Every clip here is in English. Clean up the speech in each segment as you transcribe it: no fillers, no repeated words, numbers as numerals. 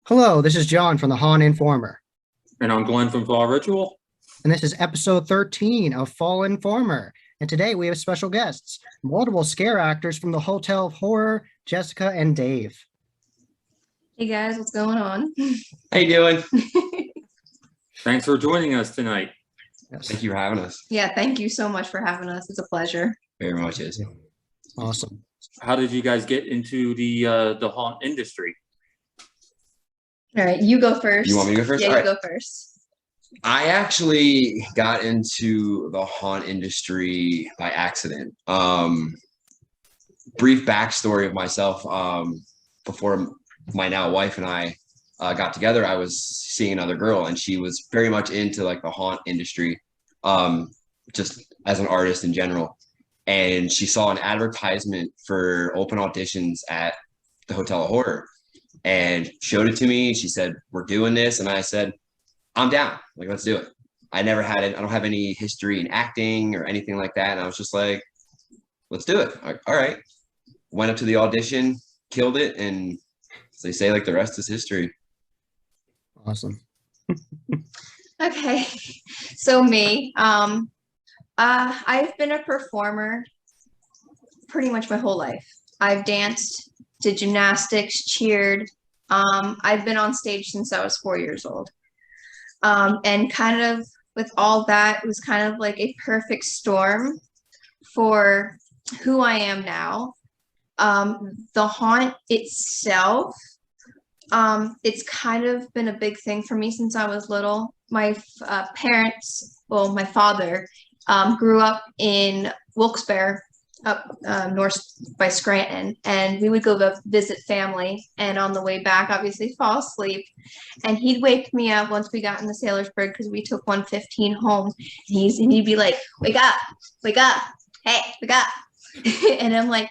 Hello, this is John from the Han Informer, And I'm Glenn from Fall Ritual. and this is episode 13 of Fall Informer. And today we have special guests, multiple scare actors from the Hotel of Horror, Jessica and Dave. Hey guys, what's going on? How you doing? Thanks for joining us tonight. Yes. Thank you for having us. Yeah, thank you so much for having us. It's a pleasure. Very much is. Awesome. How did you guys get into the haunt industry? All right, you go first. You want me to go first? Yeah, All you right. go first. I actually got into the haunt industry by accident. Brief backstory of myself. Before my now wife and I got together, I was seeing another girl, and she was very much into like the haunt industry, just as an artist in general. And she saw an advertisement for open auditions at the Hotel of Horror and showed it to me. She said, "We're doing this." And I said, "I'm down. Like, let's do it." I never had it. I don't have any history in acting or anything like that. And I was just like, let's do it. Like, all right. Went up to the audition, killed it. And as they say, like, the rest is history. Awesome. Okay, so me, I've been a performer pretty much my whole life. I've danced, did gymnastics, cheered. I've been on stage since I was 4 years old. And kind of with all that, it was kind of like a perfect storm for who I am now. The haunt itself, it's kind of been a big thing for me since I was little. My parents, well, my father, grew up in Wilkes-Barre, up north by Scranton, and we would go visit family, and on the way back obviously fall asleep, and he'd wake me up once we got in the Sailorsburg because we took 115 home, and he'd be like, wake up, hey, wake up. And I'm like,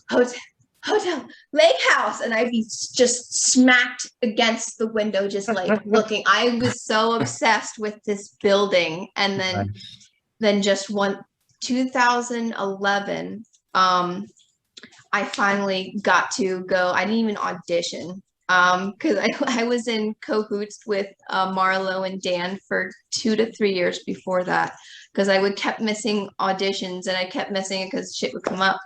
hotel lake house, and I'd be just smacked against the window just like looking. I was so obsessed with this building. And then just 2011, I finally got to go. I didn't even audition because I was in cahoots with Marlo and Dan for 2 to 3 years before that, because I would kept missing auditions, and I kept missing it because shit would come up.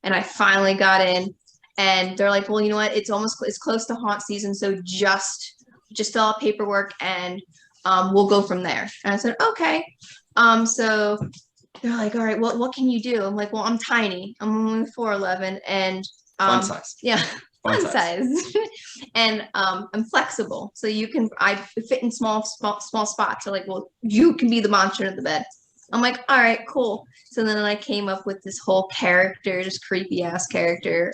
And I finally got in, and they're like, well, you know what, it's close to haunt season, so just fill out paperwork and we'll go from there. And I said, okay. So they're like, all right, what can you do? I'm like, well, I'm tiny. I'm only 4'11", and Fun size. yeah, fun size. And I'm flexible, so I fit in small spots. So like, well, you can be the monster in the bed. I'm like, all right, cool. So then I came up with this whole character, this creepy ass character,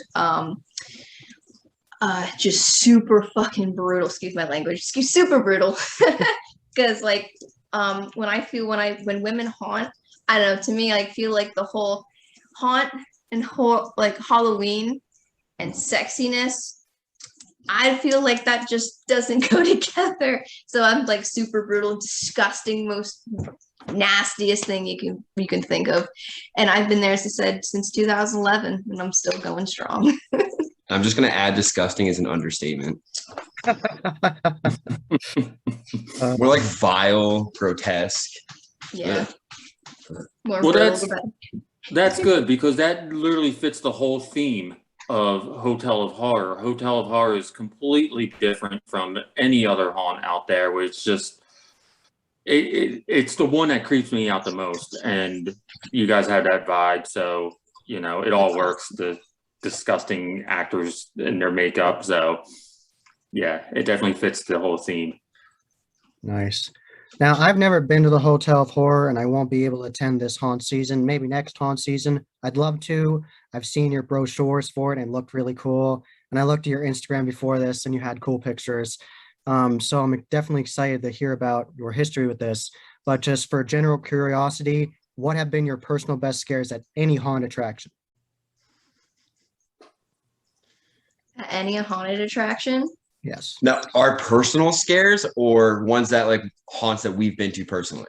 just super fucking brutal. Excuse my language. Super brutal. Because like, when women haunt, I don't know. To me, I feel like the whole haunt and like Halloween and sexiness, I feel like that just doesn't go together. So I'm like super brutal, disgusting, most nastiest thing you can think of. And I've been there, as I said, since 2011, and I'm still going strong. I'm just going to add disgusting as an understatement. More like vile, grotesque. Yeah. More Well, brutal, that's good, because that literally fits the whole theme of Hotel of Horror. Hotel of Horror is completely different from any other haunt out there, where it's just it's the one that creeps me out the most, and you guys have that vibe, so it all works. The disgusting actors in their makeup, so yeah, it definitely fits the whole theme. Nice. Now, I've never been to the Hotel of Horror, and I won't be able to attend this haunt season. Maybe next haunt season. I'd love to. I've seen your brochures for it and it looked really cool. And I looked at your Instagram before this, and you had cool pictures. So I'm definitely excited to hear about your history with this. But just for general curiosity, what have been your personal best scares at any haunt attraction? Any haunted attraction? Yes. Now, our personal scares or ones that like haunts that we've been to personally?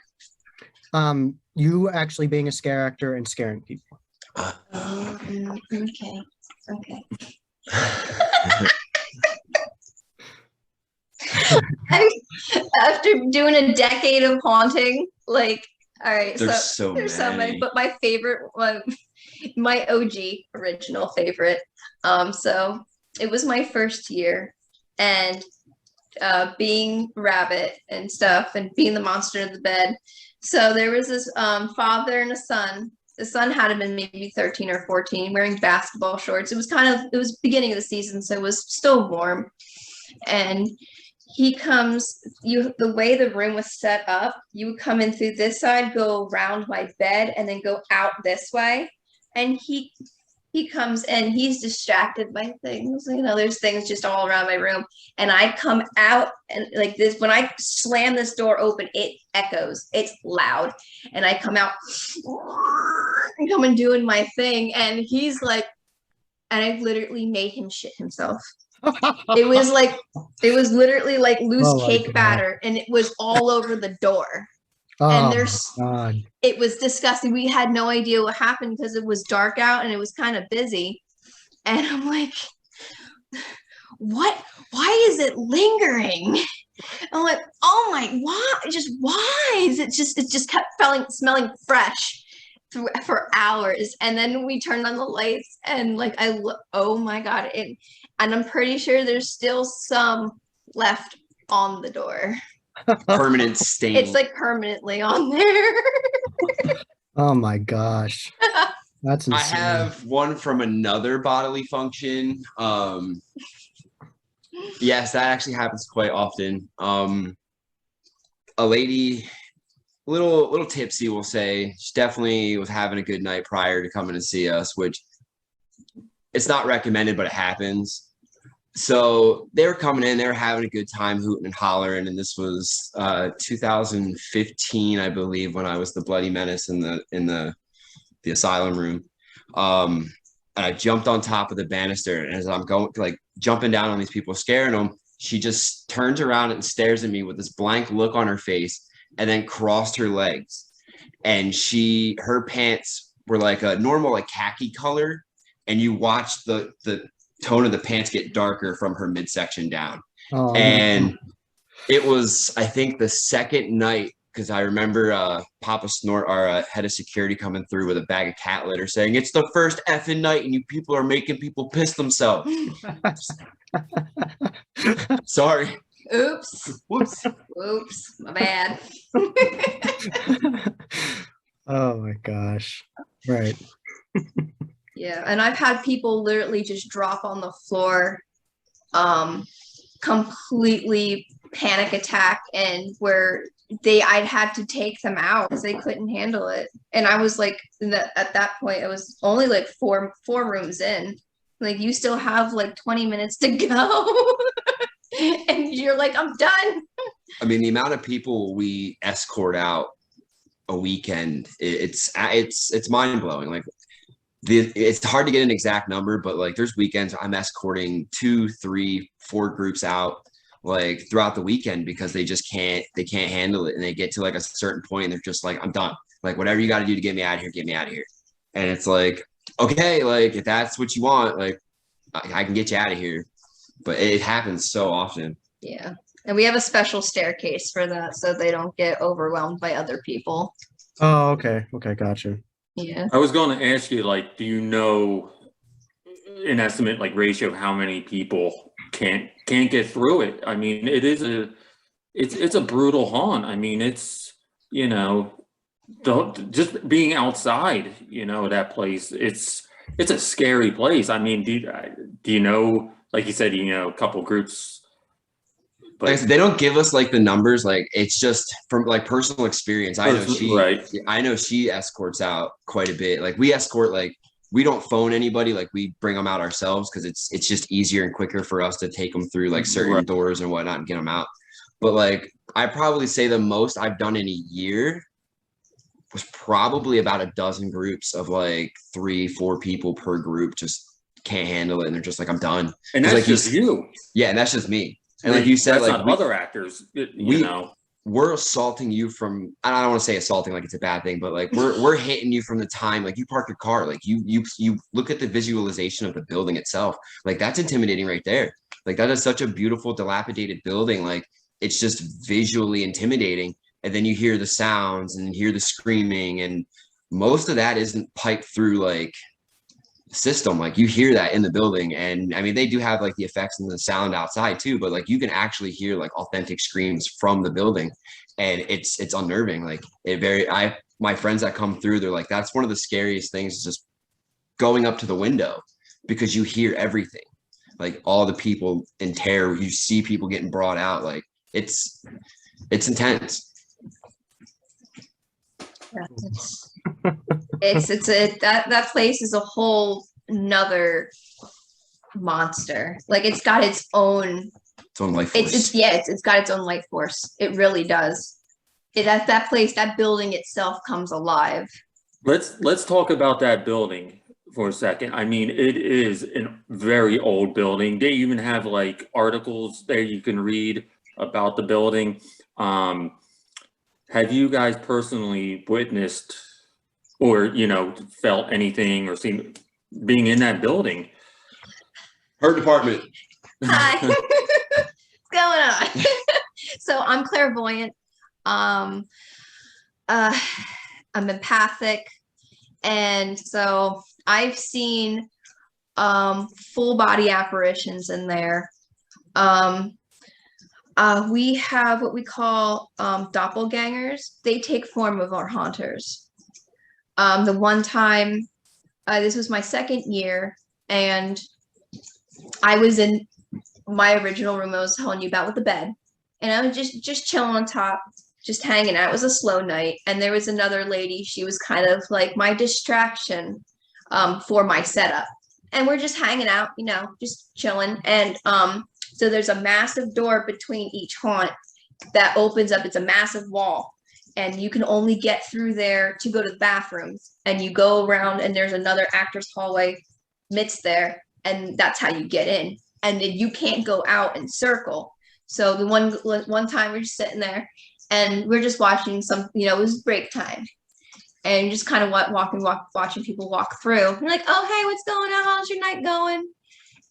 You actually being a scare actor and scaring people. Okay. after doing a decade of haunting, like, all right, There's so there's so many, many. but my favorite one, my OG original favorite. So it was my first year, and being rabbit and stuff, and being the monster of the bed. So there was this father and a son. The son had been maybe 13 or 14, wearing basketball shorts. It was beginning of the season, so it was still warm. And he comes, the way the room was set up, you would come in through this side, go around my bed, and then go out this way. And he comes in, he's distracted by things, there's things just all around my room. And I come out, and like this, when I slam this door open, it echoes, it's loud. And I come out and come and doing my thing. And he's like, and I literally made him shit himself. It was literally like loose Oh my cake God. batter, and it was all over the door. Oh And my God. it was disgusting. We had no idea what happened because it was dark out and it was kind of busy. And I'm like, what? Why is it lingering? I'm like, oh my, why is it just kept smelling fresh for hours. And then we turned on the lights, and like oh my God. And I'm pretty sure there's still some left on the door. Permanent stain. It's like permanently on there. Oh my gosh. That's I insane. have one from another bodily function. Yes, that actually happens quite often. A lady, little tipsy, we'll say. She definitely was having a good night prior to coming to see us, which it's not recommended, but it happens. So they were coming in, they were having a good time hooting and hollering, and this was 2015, I believe, when I was the Bloody Menace in the asylum room. And I jumped on top of the banister, and as I'm going, like, jumping down on these people, scaring them, she just turns around and stares at me with this blank look on her face, and then crossed her legs. And her pants were like a normal, like, khaki color, and you watch the tone of the pants get darker from her midsection down. Oh, And it was, I think, the second night, because I remember Papa Snort, our head of security, coming through with a bag of cat litter saying, "It's the first effing night and you people are making people piss themselves." Sorry. Oops. Whoops. Oops. My bad. Oh my gosh. Right. Yeah. And I've had people literally just drop on the floor, completely panic attack, and where I'd had to take them out because they couldn't handle it. And I was like, at that point, it was only like four rooms in. Like, you still have like 20 minutes to go. And you're like, I'm done. I mean, the amount of people we escort out a weekend, it's mind blowing. Like, it's hard to get an exact number, but like, there's weekends I'm escorting 2, 3, 4 groups out, like, throughout the weekend, because they can't handle it. And they get to like a certain point and they're just like, I'm done. Like, whatever you got to do to get me out of here, get me out of here. And it's like, okay, like, if that's what you want, like, I can get you out of here. But it happens so often. Yeah. And we have a special staircase for that, so they don't get overwhelmed by other people. Oh, okay. Okay, gotcha. Yeah. I was going to ask you, like, do you know an estimate, like, ratio of how many people can't get through it? I mean, it's a brutal haunt. I mean, it's, just being outside, that place, it's a scary place. I mean, do you know, like you said, a couple groups, but like I said, they don't give us like the numbers. Like, it's just from like personal experience. I know she escorts out quite a bit. Like, we escort, like, we don't phone anybody. Like, we bring them out ourselves because it's just easier and quicker for us to take them through like certain doors and whatnot and get them out. But like, I probably say the most I've done in a year was probably about a dozen groups of like 3, 4 people per group just can't handle it, and they're just like, I'm done. And that's like just you. Yeah, and that's just me. And like you said, that's like, not other actors, we're assaulting you from, I don't want to say assaulting like it's a bad thing, but like we're hitting you from the time like you park your car, like you look at the visualization of the building itself, like that's intimidating right there. Like, that is such a beautiful dilapidated building. Like, it's just visually intimidating. And then you hear the sounds and hear the screaming, and most of that isn't piped through like system. Like you hear that in the building, and I mean they do have like the effects and the sound outside too, but like you can actually hear like authentic screams from the building, and it's unnerving. Like my friends that come through, they're like, that's one of the scariest things, is just going up to the window, because you hear everything, like all the people in terror, you see people getting brought out. Like it's intense. Yeah, that place is a whole nother monster. Like it's got its own Life force. It's got its own life force. It really does. That place, that building itself comes alive. Let's talk about that building for a second. I mean, it is a very old building. They even have like articles there you can read about the building. Have you guys personally witnessed or, felt anything or seen being in that building? Her department. Hi. What's going on? So I'm clairvoyant. I'm empathic. And so I've seen full body apparitions in there. We have what we call doppelgangers. They take form of our haunters. The one time, this was my second year, and I was in my original room I was telling you about with the bed, and I was just chilling on top, just hanging out. It was a slow night, and there was another lady. She was kind of like my distraction for my setup, and we're just hanging out, just chilling. And so there's a massive door between each haunt that opens up. It's a massive wall, and you can only get through there to go to the bathrooms, and you go around, and there's another actor's hallway midst there, and that's how you get in. And then you can't go out and circle. So the one time we're just sitting there, and we're just watching it was break time, and just kind of watching people walk through. We're like, oh, hey, what's going on? How's your night going?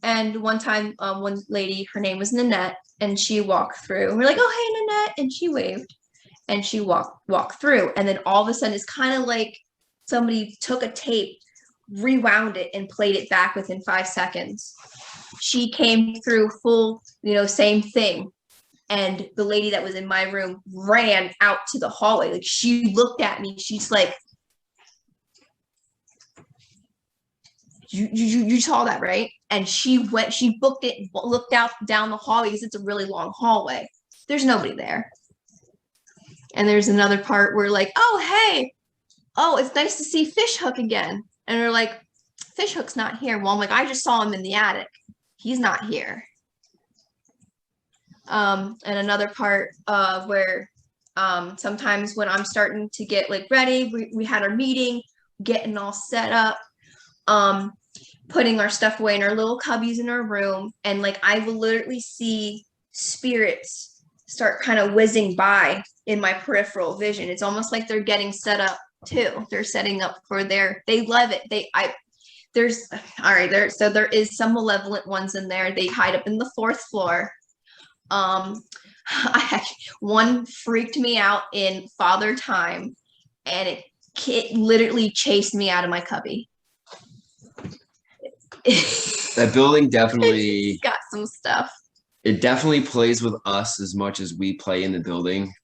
And one time, one lady, her name was Nanette, and she walked through. And we're like, oh, hey, Nanette. And she waved, and she walked through. And then all of a sudden, it's kind of like somebody took a tape, rewound it, and played it back within 5 seconds. She came through full, same thing. And the lady that was in my room ran out to the hallway. Like, she looked at me. She's like, you saw that, right? And she booked it, looked out down the hallway, because it's a really long hallway. There's nobody there. And there's another part where like, oh, hey, oh, it's nice to see Fishhook again. And we're like, Fishhook's not here. Well, I'm like, I just saw him in the attic. He's not here. And another part where sometimes when I'm starting to get like ready, we had our meeting, getting all set up, putting our stuff away in our little cubbies in our room, and like I will literally see spirits start kind of whizzing by in my peripheral vision. It's almost like they're getting set up too. They're setting up for they love it. There is some malevolent ones in there. They hide up in the 4th floor. One freaked me out in Father Time, and it literally chased me out of my cubby. That building definitely got some stuff. It definitely plays with us as much as we play in the building.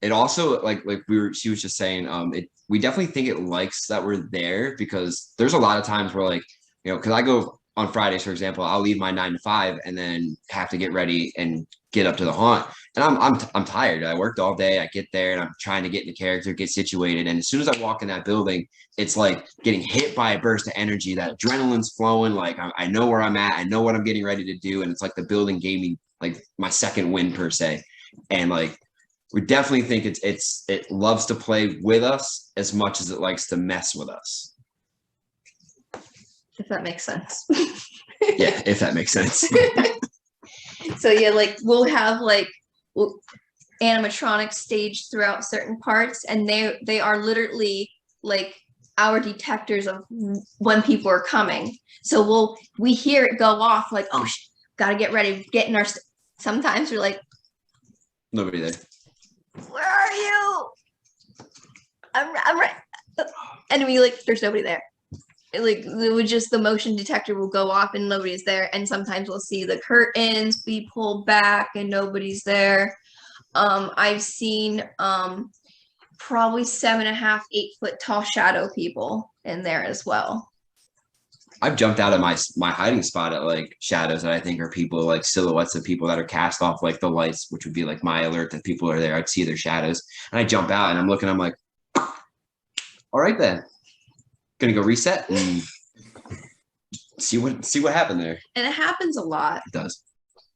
It also she was just saying, we definitely think it likes that we're there, because there's a lot of times where like, because I go on Fridays, for example, I'll leave my 9 to 5 and then have to get ready and get up to the haunt. And I'm tired. I worked all day. I get there and I'm trying to get into character, get situated. And as soon as I walk in that building, it's like getting hit by a burst of energy. That adrenaline's flowing. Like I know where I'm at. I know what I'm getting ready to do. And it's like the building gave me like my second win per se. And like, we definitely think it loves to play with us as much as it likes to mess with us. If that makes sense. Yeah, if that makes sense. So yeah, like we'll have animatronics staged throughout certain parts, and they are literally like our detectors of when people are coming. So we hear it go off like, oh, gotta get ready, sometimes we're like, Nobody there. Where are you? I'm right. And we like, there's nobody there. Like it would just, the motion detector will go off and nobody's there. And sometimes we'll see the curtains be pulled back and nobody's there. I've seen probably 7.5, 8 foot tall shadow people in there as well. I've jumped out of my hiding spot at like shadows that I think are people, like silhouettes of people that are cast off like the lights, which would be like my alert that people are there. I'd see their shadows and I jump out and I'm looking, I'm like, all right then. Gonna go reset and see what happened there. And it happens a lot. It does.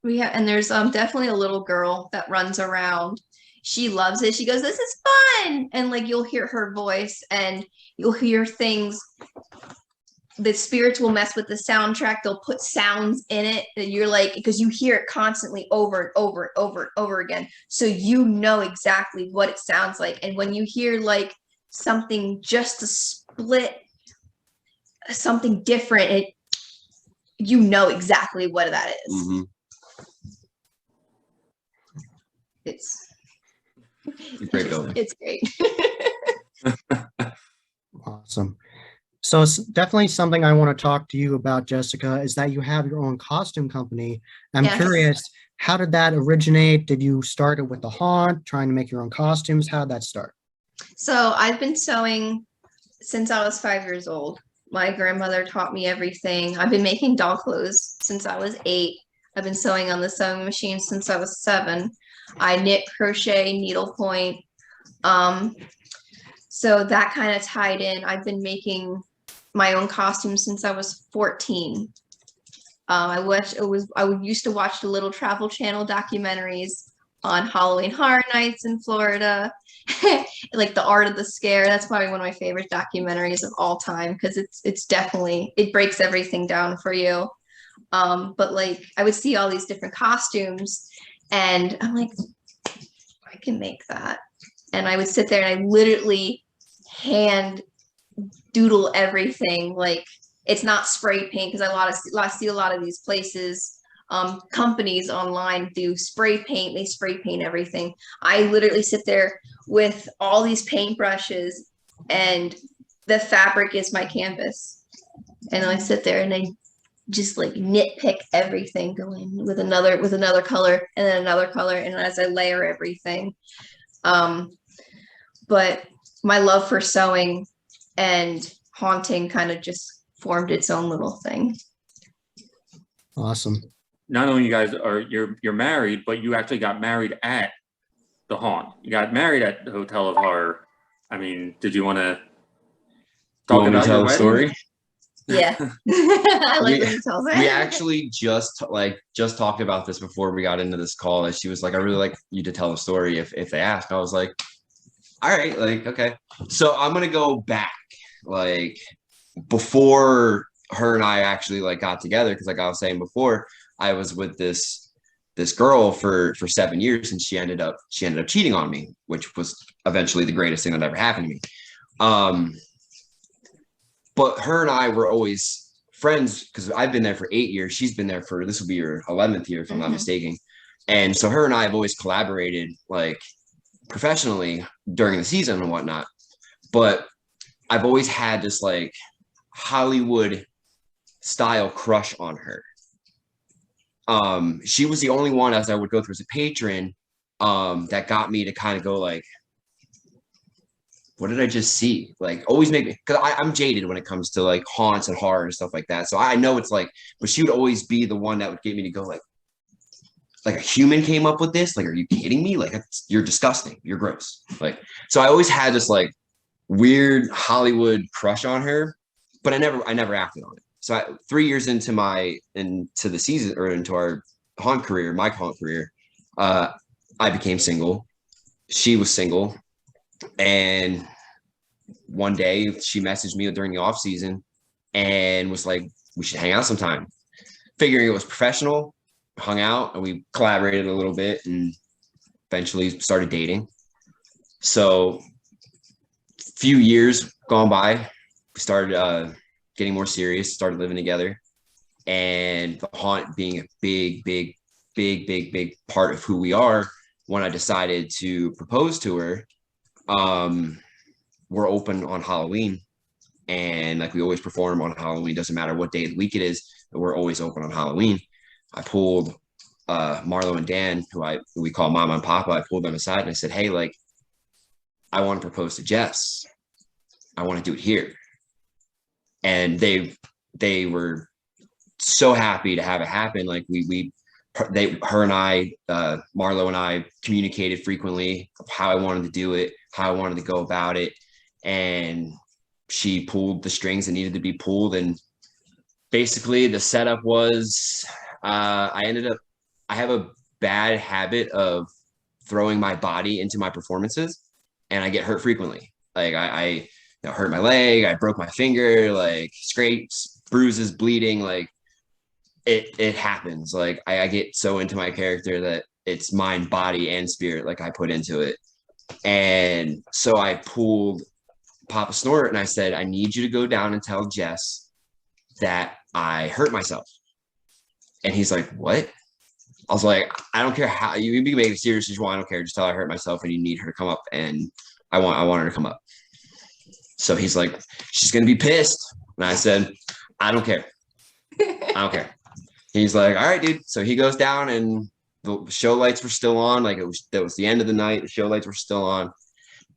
And there's definitely a little girl that runs around. She loves it. She goes, "This is fun." And like you'll hear her voice and you'll hear things. The spirits will mess with the soundtrack. They'll put sounds in it that you're like, because you hear it constantly over and over and over and over again. So you know exactly what it sounds like. And when you hear like something just a split, something different, you know exactly what that is. Mm-hmm. It's Great building. It's great. Awesome. So it's definitely something I want to talk to you about, Jessica, is that you have your own costume company. I'm Yes. curious, how did that originate? Did you start it with the haunt, trying to make your own costumes? How did that start? So I've been sewing since I was 5 years old. My grandmother taught me everything. I've been making doll clothes since I was 8. I've been sewing on the sewing machine since I was 7. I knit, crochet, needlepoint. So that kind of tied in. I've been making my own costumes since I was 14. I used to watch the little Travel Channel documentaries on Halloween Horror Nights in Florida, like The Art of the Scare. That's probably one of my favorite documentaries of all time because it's definitely, it breaks everything down for you. But like I would see all these different costumes and I'm like, I can make that. And I would sit there and I literally hand doodle everything. Like it's not spray paint because I see a lot of these places, companies online do spray paint. They spray paint everything. I literally sit there with all these paintbrushes and the fabric is my canvas. And I sit there and I just like nitpick everything, going with another color and then another color, and as I layer everything. But my love for sewing and haunting kind of just formed its own little thing. Awesome. Not only you guys are you're married, but you actually got married at the haunt. You got married at the Hotel of Horror. I mean, did you want to talk about your wedding? Story? Yeah. I like when you tell that. We actually just talked about this before we got into this call. And she was like, I really like you to tell a story if they ask. I was like, all right, like, okay. So I'm going to go back, like, before her and I actually, like, got together. Because like I was saying before, I was with this girl for 7 years, and she ended up cheating on me, which was eventually the greatest thing that ever happened to me. But her and I were always friends because I've been there for 8 years. She's been there for, this will be her 11th year, if I'm not mistaken. And so her and I have always collaborated, like, professionally during the season and whatnot. But I've always had this, like, Hollywood style crush on her. She was the only one, as I would go through as a patron, that got me to kind of go like, what did I just see? Like, always make me, because I'm jaded when it comes to like haunts and horror and stuff like that. So I know it's like, but she would always be the one that would get me to go like a human came up with this? Like, are you kidding me? Like, you're disgusting. You're gross. Like, so I always had this like weird Hollywood crush on her, but I never acted on it. So 3 years into the season, or into our haunt career, my haunt career, I became single. She was single. And one day she messaged me during the off season and was like, we should hang out sometime. Figuring it was professional, hung out, and we collaborated a little bit and eventually started dating. So a few years gone by, we started getting more serious, started living together, and the haunt being a big part of who we are. when I decided to propose to her, we're open on Halloween. And like we always perform on Halloween, doesn't matter what day of the week it is, we're always open on Halloween. I pulled Marlo and Dan, who we call Mama and Papa. I pulled them aside and I said, hey, like, I want to propose to Jess. I want to do it here. And they were so happy to have it happen. Like her and I, Marlo and I communicated frequently how I wanted to do it, how I wanted to go about it. And she pulled the strings that needed to be pulled. And basically the setup was, I have a bad habit of throwing my body into my performances, and I get hurt frequently. Like I hurt my leg, I broke my finger, like scrapes, bruises, bleeding, like it happens. Like I get so into my character that it's mind, body, and spirit, like I put into it. And so I pulled Papa Snort and I said, I need you to go down and tell Jess that I hurt myself. And he's like, what? I was like, I don't care how you can make it serious as you want. I don't care. Just tell her I hurt myself and you need her to come up. And I want her to come up. So he's like, she's going to be pissed. And I said, I don't care. I don't care. He's like, all right, dude. So he goes down and the show lights were still on. Like that was the end of the night. The show lights were still on.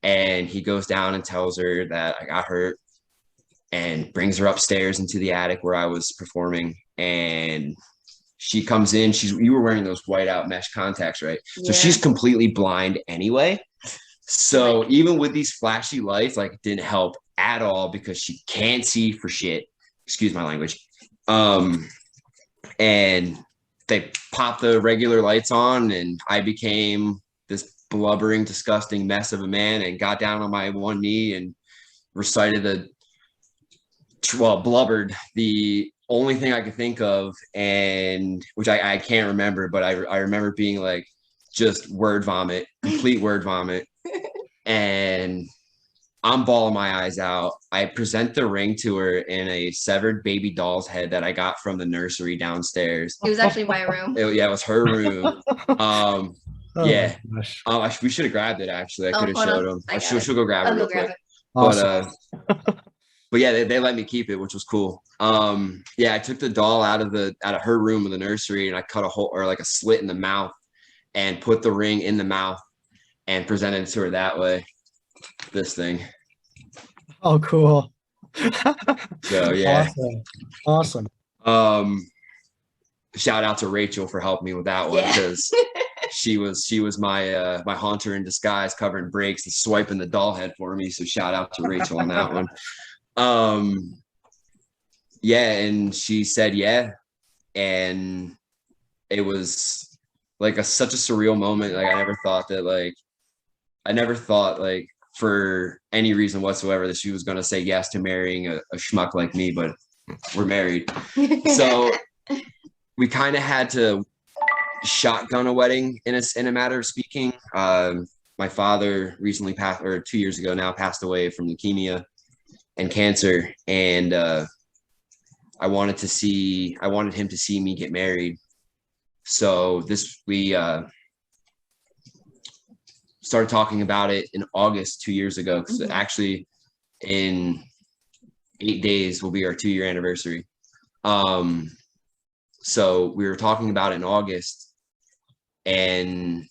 And he goes down and tells her that I got hurt and brings her upstairs into the attic where I was performing. And she comes in, you were wearing those white out mesh contacts, right? So she's completely blind anyway. So even with these flashy lights, like it didn't help at all because she can't see for shit. Excuse my language. And they popped the regular lights on and I became this blubbering, disgusting mess of a man and got down on my one knee and recited blubbered the only thing I could think of, and which I can't remember, but I remember being like just word vomit, complete word vomit. And I'm bawling my eyes out. I present the ring to her in a severed baby doll's head that I got from the nursery downstairs. It was actually my room. It was her room. Yeah. We should have grabbed it actually. I could have showed them. She'll go grab it real quick. Awesome. But yeah, they let me keep it, which was cool. Yeah, I took the doll out of her room in the nursery and I cut a hole or like a slit in the mouth and put the ring in the mouth and presented it to her that way. This thing. Oh, cool. So yeah. Awesome. Shout out to Rachel for helping me with that one because she was my my haunter in disguise, covering breaks and swiping the doll head for me. So shout out to Rachel on that one. Yeah, and she said yeah, and it was like such a surreal moment. Like I never thought like for any reason whatsoever that she was going to say yes to marrying a schmuck like me, but we're married. So we kind of had to shotgun a wedding in a matter of speaking. My father recently passed, or 2 years ago now, passed away from leukemia and cancer. And I wanted him to see me get married. So we started talking about it in August 2 years ago, because actually in 8 days will be our 2-year anniversary. So we were talking about it in August and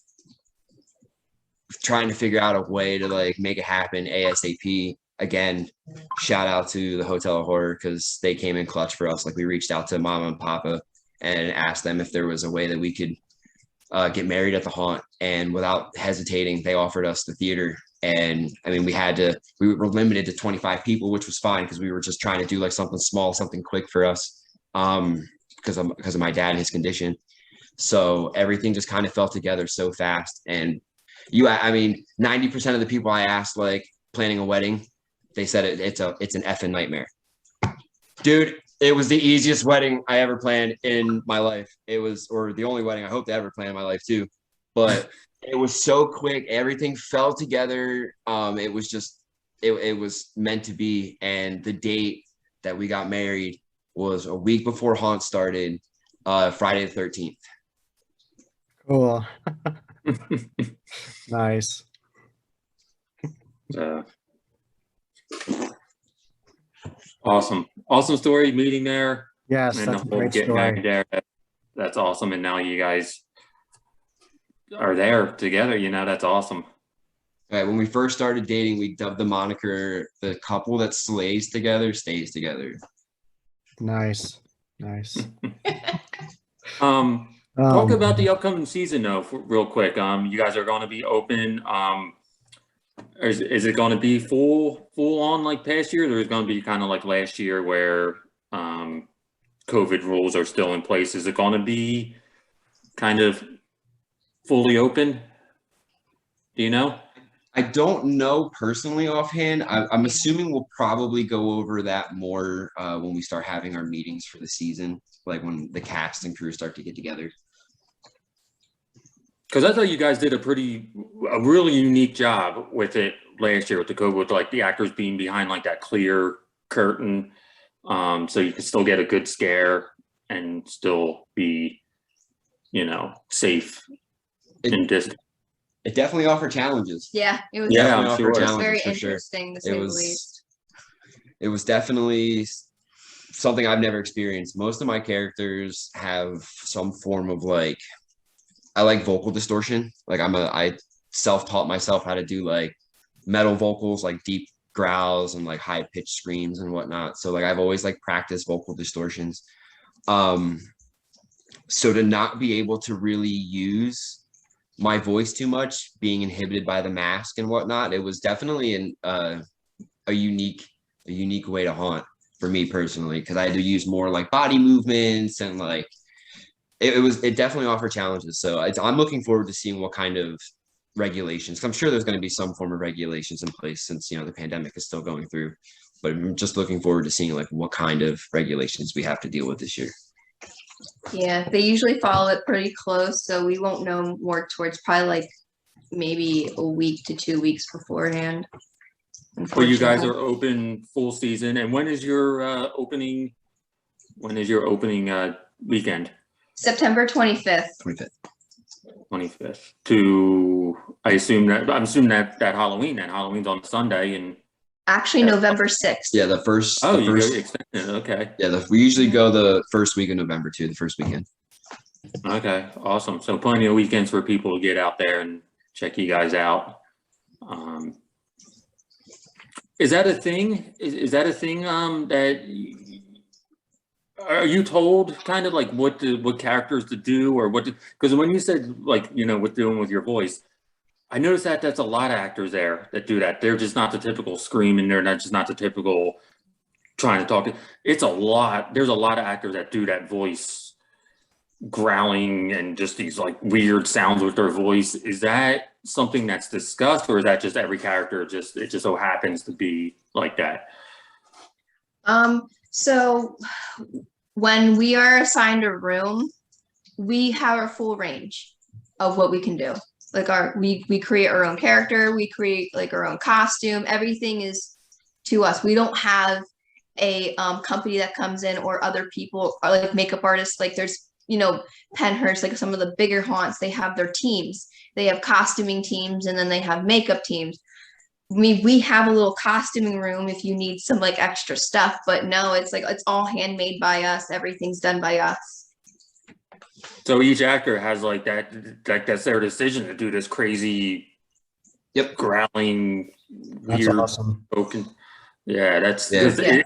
trying to figure out a way to like make it happen ASAP. Again, shout out to the Hotel of Horror because they came in clutch for us. Like we reached out to Mama and Papa and asked them if there was a way that we could get married at the haunt, and without hesitating, they offered us the theater. And I mean, we were limited to 25 people, which was fine because we were just trying to do like something small, something quick for us, because of my dad and his condition. So everything just kind of fell together so fast. And 90% of the people I asked, like planning a wedding, they said it's an effing nightmare. Dude, it was the easiest wedding I ever planned in my life. Or the only wedding I hope to ever plan in my life too. But it was so quick. Everything fell together. It was just, it was meant to be. And the date that we got married was a week before haunt started, Friday the 13th. Cool. Nice. Uh, awesome story meeting there. Yes, And the that's a whole great getting back story. there. That's awesome. And now you guys are there together. That's awesome. Right, when we first started dating, we dubbed the moniker "the couple that slays together stays together." Nice. Nice. Talk about the upcoming season though, real quick. You guys are going to be open. Is it going to be full on like past year, or is it going to be kind of like last year where COVID rules are still in place? Is it going to be kind of fully open? Do you know? I don't know personally offhand. I'm assuming we'll probably go over that more when we start having our meetings for the season, like when the cast and crew start to get together. Because I thought you guys did a really unique job with it last year with the COVID, with like the actors being behind like that clear curtain, so you could still get a good scare and still be, safe and distant. It definitely offered challenges. Yeah, it was. Yeah, Definitely I'm offered sure. It was challenges very for sure. interesting to say the least. It was definitely something I've never experienced. Most of my characters have some form of like, I like vocal distortion. Like I self-taught myself how to do like metal vocals, like deep growls and like high pitched screams and whatnot. So like I've always like practiced vocal distortions. So to not be able to really use my voice too much, being inhibited by the mask and whatnot, it was definitely a unique way to haunt for me personally, because I had to use more like body movements and like it definitely offered challenges. So I'm looking forward to seeing what kind of regulations. I'm sure there's going to be some form of regulations in place since the pandemic is still going through, but I'm just looking forward to seeing like what kind of regulations we have to deal with this year. Yeah, they usually follow it pretty close, so we won't know more towards probably like maybe a week to 2 weeks beforehand. Well, you guys are open full season, and when is your opening? When is your opening weekend? September 25th. 25th. I'm assuming that Halloween. That Halloween's on Sunday, and Actually, November 6th. Yeah, the first. Oh, the you first, go extended. Okay. Yeah, we usually go the first week of November too. The first weekend. Okay, awesome. So plenty of weekends for people to get out there and check you guys out. Is that a thing? Is that a thing? Are you told kind of like what characters to do, or what? Because when you said like what doing with your voice, I noticed that that's a lot of actors there that do that. They're just not the typical screaming. They're not the typical trying to talk. It's a lot. There's a lot of actors that do that voice growling and just these like weird sounds with their voice. Is that something that's discussed, or is that just every character it just so happens to be like that? So when we are assigned a room, we have a full range of what we can do. Like we create our own character, we create like our own costume. Everything is to us. We don't have a company that comes in, or other people, or like makeup artists. Like there's Penhurst, like some of the bigger haunts, they have their teams. They have costuming teams, and then they have makeup teams. We have a little costuming room if you need some like extra stuff, but no, it's like it's all handmade by us. Everything's done by us. So each actor has like that's their decision to do this crazy, growling, That's weird, awesome. spoken. Yeah, the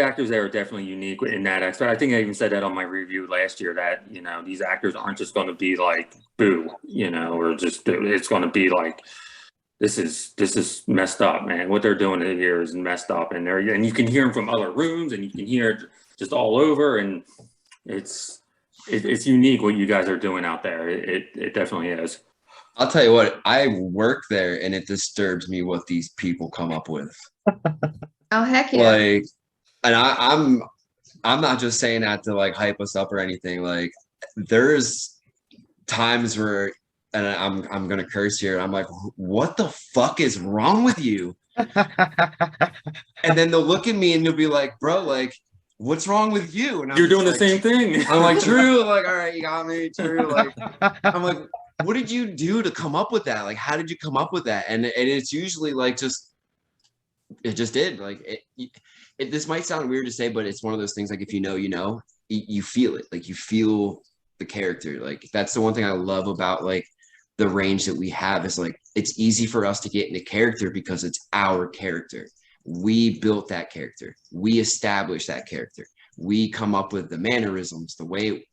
actors there are definitely unique in that aspect. I think I even said that on my review last year that these actors aren't just going to be like boo, or just it's going to be like this is messed up, man. What they're doing here is messed up, and you can hear them from other rooms, and you can hear it just all over, and it's unique what you guys are doing out there. It definitely is. I'll tell you what, I work there and it disturbs me what these people come up with. Oh heck yeah. Like, and I'm not just saying that to like hype us up or anything. Like there's times where, and I'm gonna curse here, and I'm like, what the fuck is wrong with you? And then they'll look at me and they'll be like, bro, like, what's wrong with you? And you're doing the same thing. I'm like, true. I'm like, all right, you got me. True. Like, I'm like, what did you do to come up with that? Like, how did you come up with that? And it's usually like it just did. Like this might sound weird to say, but it's one of those things like if you know, you feel it. Like you feel the character. Like that's the one thing I love about like the range that we have is like it's easy for us to get into character because it's our character. We built that character. We established that character. We come up with the mannerisms, the way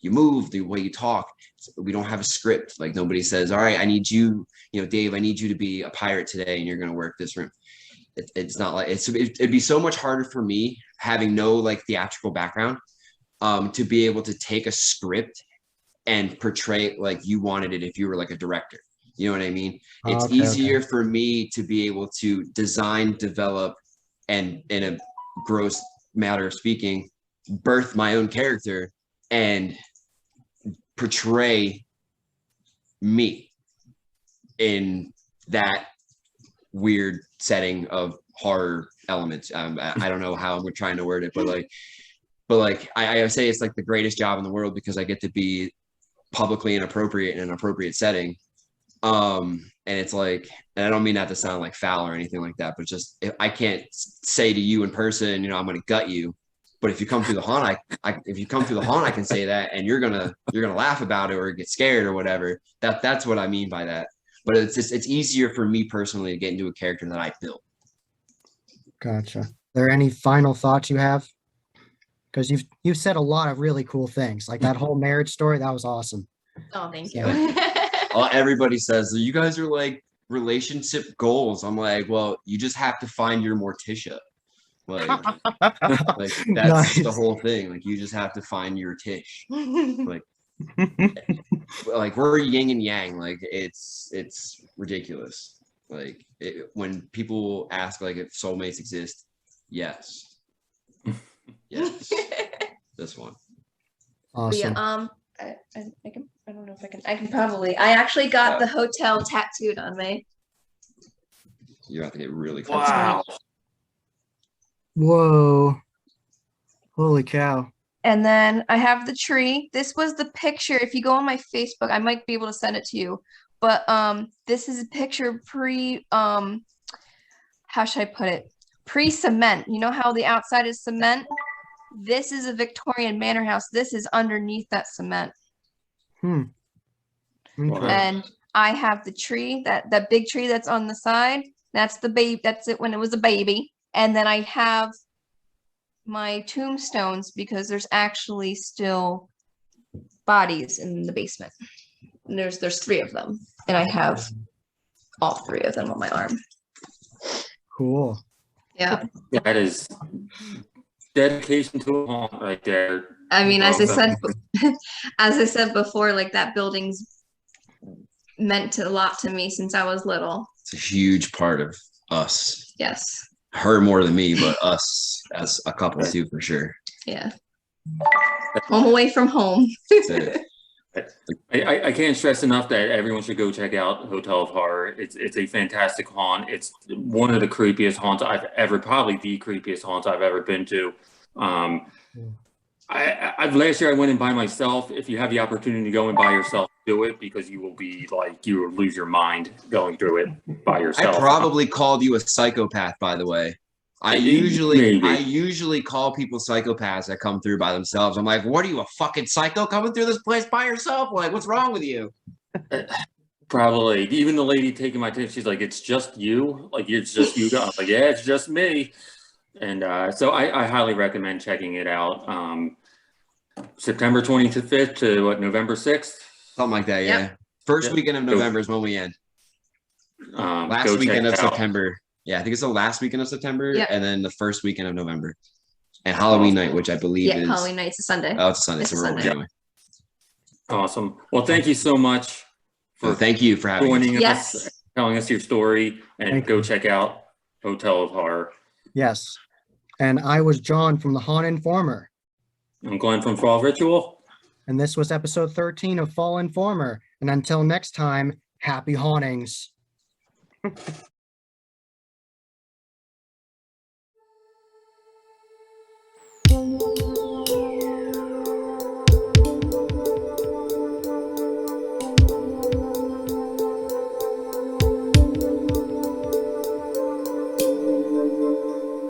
you move, the way you talk. We don't have a script. Like nobody says, all right, I need you, Dave, I need you to be a pirate today and you're going to work this room. It's not like it'd be so much harder for me having no like theatrical background to be able to take a script and portray it like you wanted it if you were like a director. You know what I mean? It's easier for me to be able to design, develop, and in a gross matter of speaking, birth my own character and portray me in that weird setting of horror elements. I don't know how I'm trying to word it, but like I say it's like the greatest job in the world because I get to be publicly inappropriate in an appropriate setting. And it's like, and I don't mean that to sound like foul or anything like that, but just I can't say to you in person, I'm going to gut you. But if you come through the haunt, I can say that, and you're gonna laugh about it or get scared or whatever. That's what I mean by that. But it's easier for me personally to get into a character that I built. Gotcha. Are there any final thoughts you have? Because you've said a lot of really cool things, like that whole marriage story. That was awesome. Oh, thank you. Everybody says you guys are like relationship goals. I'm like, well, you just have to find your Morticia. Like that's nice. The whole thing. Like you just have to find your Tish. Like we're yin and yang. Like it's ridiculous. Like when people ask like if soulmates exist, yes. This one. Awesome. Yeah, I don't know if I can probably. I actually got the hotel tattooed on me. You're have to get really close. Wow. Whoa. Holy cow. And then I have the tree. This was the picture. If you go on my Facebook, I might be able to send it to you. But this is a picture how should I put it? Pre-cement. You know how the outside is cement? This is a Victorian manor house. This is underneath that cement. Okay. And I have the tree, that big tree that's on the side. That's the baby. That's it when it was a baby. And then I have my tombstones because there's actually still bodies in the basement. And there's 3 of them. And I have all 3 of them on my arm. Cool. Yeah. That is dedication to a haunt right there. I mean, as I said before, like that building's meant a lot to me since I was little. It's a huge part of us. Yes. Her more than me, but us as a couple too, for sure. Yeah. Home away from home. I can't stress enough that everyone should go check out Hotel of Horror. It's a fantastic haunt. It's one of the creepiest haunts probably the creepiest haunts I've ever been to. Last year I went in by myself. If you have the opportunity to go in by yourself, do it because you will lose your mind going through it by yourself. I probably called you a psychopath, by the way. I usually call people psychopaths that come through by themselves. I'm like, what are you, a fucking psycho coming through this place by yourself? Like, what's wrong with you? Probably. Even the lady taking my tip, she's like, it's just you? Like, it's just you guys? Like, yeah, it's just me. And so I highly recommend checking it out. September 25th to November 6th? Something like that, yeah. Yep. First weekend of November is when we end. Last weekend of September. Yeah, I think it's the last weekend of September, and then the first weekend of November. And Halloween night, which I believe is... Halloween night's a Sunday. Oh, it's a Sunday, so we're over anyway. Awesome. Well, thank you so much thank you for having us, telling us your story, and go check out Hotel of Horror. Yes. And I was John from the Haunt Informer. I'm Glenn from Fall Ritual. And this was episode 13 of Fall Informer. And until next time, happy hauntings. Thank you.